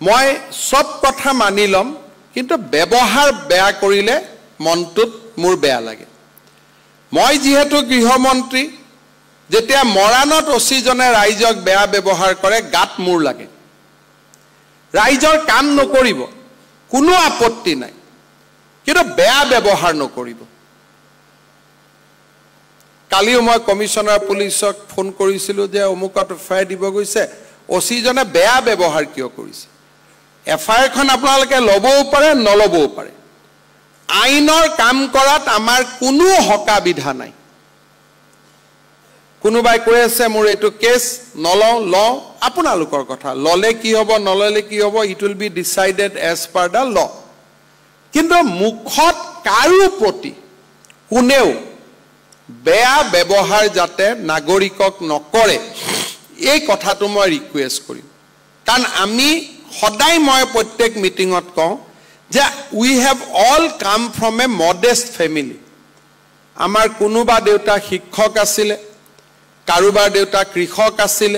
মই সব কথা মানি লম কিন্তু ব্যৱহাৰ বেয়া কৰিলে মনটোত মোৰ বেয়া লাগে মই যেহেতু গৃহমন্ত্ৰী যেতিয়া মৰাণত অচিজনে ৰাইজক বেয়া ব্যৱহাৰ কৰে গাত মোৰ লাগে ৰাইজৰ কাম নকৰিব কোনো আপত্তি নাই কিন্তু বেয়া ব্যৱহাৰ নকৰিব কালিও মই কমিশনাৰ পুলিচক ফোন কৰিছিলো যে অমুকত এফআইআৰ দিব গৈছে অচিজনে বেয়া ব্যৱহাৰ কিয় কৰিছে এফআইআৰ খন আপোনালোকে লবও পাৰে নলবও পাৰে আইনৰ কাম কৰাত আমাৰ কোনো হকা বিধা নাই কোনোবাই কৈ আছে মোৰ এটো কেস নলও ল আপোনালোকৰ কথা ললে কি হ'ব নললে কি হ'ব it will be decided as per the law কিন্তু মুখত কাৰো প্ৰতি কোনেও বেয়া ব্যৱহাৰ যাতে নাগৰিকক নকৰে এই কথাটো মই ৰিকুৱেষ্ট কৰিম কাৰণ আমি সদায় মই প্ৰত্যেক মিটিংত কওঁ যে we have all come from a modest family আমাৰ কোনোবা দেউতা শিক্ষক আছিল কাৰোবাৰ দেউতা কৃষক আছিল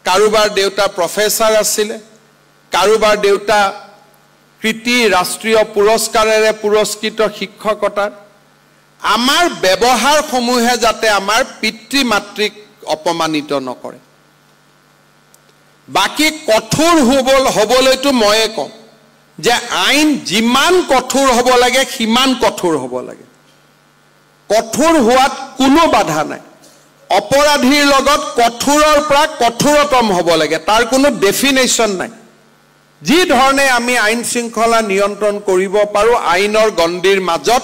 কাৰোবাৰ দেউতা প্ৰফেসৰ আছিল কাৰোবাৰ দেউতা কৃতি ৰাষ্ট্ৰীয় পুৰস্কাৰেৰে পুৰস্কৃত শিক্ষকতা আমাৰ ব্যৱহাৰ সমূহে যাতে আমাৰ পিতৃ মাতৃক অপমানিত নকৰে বাকি কঠোৰ হবলৈতো ময়ে কম যে আইন যিমান কঠোৰ হ'ব লাগে সিমান কঠোৰ হ'ব লাগে কঠোৰ হোৱাত কোনো বাধা নাই অপৰাধীৰ লগত কঠোৰৰ পৰা কঠোৰতম হ'ব লাগে তাৰ কোনো ডেফিনেশন নাই যি ধৰণে আমি আইন শৃংখলা নিয়ন্ত্ৰণ কৰিব পাৰো আইনৰ গণ্ডিৰ মাজত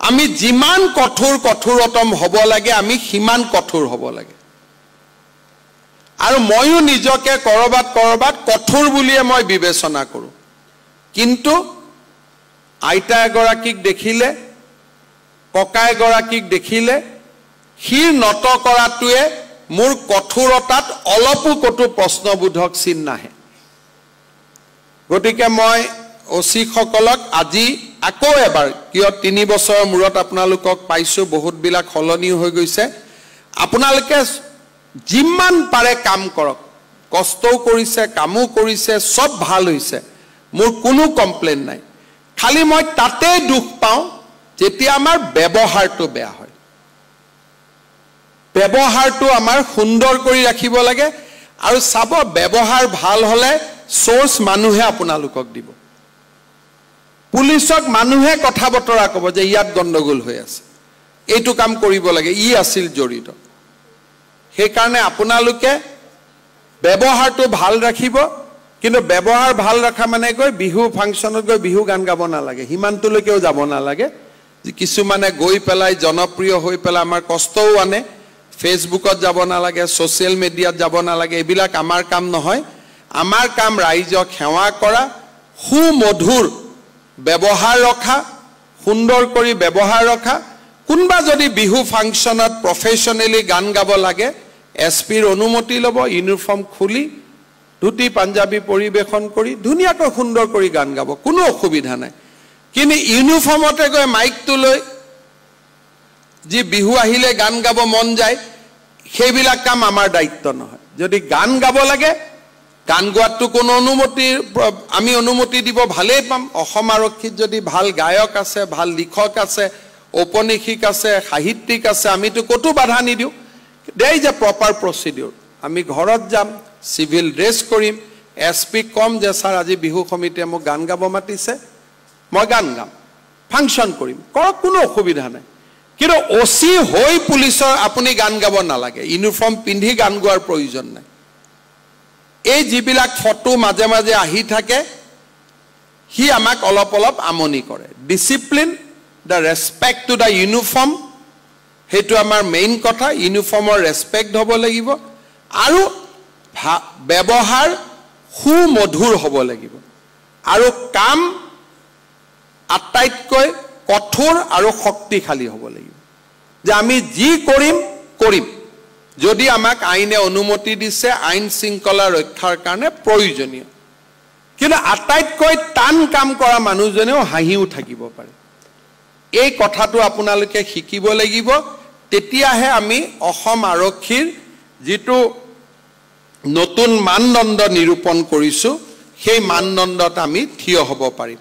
আমি যিমান কঠোৰতম হ'ব লাগে আমি সিমান কঠোৰ হ'ব লাগে আৰু ময়ো নিজকে কৰবাত কঠোৰ বুলিয়ে মই বিবেচনা কৰো কিন্তু আইতা এগৰাকীক দেখিলে ককা এগৰাকীক দেখিলে হিৰ নত কৰাটোৱে মোৰ কঠোৰতাত অলপো কটো প্ৰশ্নবোধক চিন নাহে গতিকে মই ওসি সকলক আজি আকৌ এবাৰ কিয় 3 বছৰৰ মূৰত আপোনালোকক পাইছো বহুত বিলাক হলনি হৈ গৈছে আপোনালোকে যিমান পাৰে কাম কৰক কষ্টও কৰিছে কামো কৰিছে সব ভাল হৈছে মোৰ কোনো কমপ্লেইন নাই খালি মই তাতে দুখ পাওঁ যেতিয়া আমাৰ ব্যৱহাৰটো বেয়া হয় ব্যৱহাৰটো আমাৰ সুন্দৰ কৰি ৰাখিব লাগে আৰু চাব ব্যৱহাৰ ভাল হলে সোৰ্স মানুহে আপোনালোকক দিব পুলিচক মানুহে কথা বতৰা কব যে ইয়াত গণ্ডগোল হৈ আছে এইটো কাম কৰিব লাগে ই আছিল জড়িত সেই কাৰণে আপোনালোকে ব্যৱহাৰটো ভাল ৰাখিব কিন্তু ব্যৱহাৰ ভাল ৰাখা মানে গৈ বিহু ফাংচনত গৈ বিহু গান গাব নালাগে হিমান্তলৈকেও যাব নালাগে যে কিছুমানে গৈ পেলাই জনপ্ৰিয় হৈ পেলাই আমাৰ কষ্টও আনে ফেসবুকত যাব নালাগে সোশ্যাল মিডিয়াত যাব নালাগে এবিলাক আমাৰ কাম নহয় আমাৰ কাম ৰাইজক সেৱা কৰা সুমধুৰ ব্যৱহাৰ ৰখা সুন্দৰ কৰি ব্যৱহাৰ ৰখা কোনবা যদি বিহু ফাংচনত প্ৰফেশনালি গান গাব লাগে এসপিৰ অনুমতি লব ইউনিফৰ্ম খুলি ধুতি পাঞ্জাবী পৰিবেশন কৰি ধুনিয়াকৈ সুন্দৰ কৰি গান গাব কোনো অসুবিধা নাই কিন্তু ইউনিফৰ্মতে গৈ মাইকটো লৈ যি বিহু আহিলে গান গাব মন যায় সেইবিলাক কাম আমাৰ দায়িত্ব নহয় যদি গান গাব লাগে গান গোৱাটো কোনো অনুমতি আমি অনুমতি দিব ভালেই পাম অসম আৰক্ষীত যদি ভাল গায়ক আছে ভাল লিখক আছে ঔপনিষিক আছে সাহিত্যিক আছে আমিতো কতো বাধা নিদিও দেই যে প্ৰপাৰ প্ৰসিডিউৰ আমি ঘৰত যাম সিভিল ড্ৰেছ কৰিম এসপি কম যে স্যাৰ আজি বিহু সমিতিয়ে মোক গান গাব মাতিছে মই গান গাম ফাংচন কৰিম কৰক কোনো অসুবিধা নাই কিন্তু ওসি হৈ পুলিচৰ আপুনি গান গাব নালাগে ইউনিফৰ্ম পিন্ধি গান গোৱাৰ প্ৰয়োজন নাই এই যিবিলাক ফটো মাজে মাজে আহি থাকে হি আমাক অলপ আমনি কৰে discipline the respect to the uniform হেতু আমাৰ মেইন কথা ইউনিফৰ্মৰ ৰেসপেক্ট হ'ব লাগিব আৰু ব্যৱহাৰ সুমধুৰ হ'ব লাগিব আৰু কাম আটাইতকৈ কঠোৰ আৰু শক্তিশালী হ'ব লাগিব যে আমি যি কৰিম যদি আমাক আইনে অনুমতি দিছে আইন শৃংখলা ৰক্ষাৰ কাৰণে প্ৰয়োজনীয় কিন্তু আটাইতকৈ টান কাম কৰা মানুহজনেও হাঁহিও থাকিব পাৰে এই কথাটো আপোনালোকে শিকিব লাগিব তেতিয়াহে আমি অসম আৰক্ষীৰ যেটো নতুন মানদণ্ড নিৰূপণ কৰিছো সেই মানদণ্ডত আমি থিয় হ'ব পাৰিম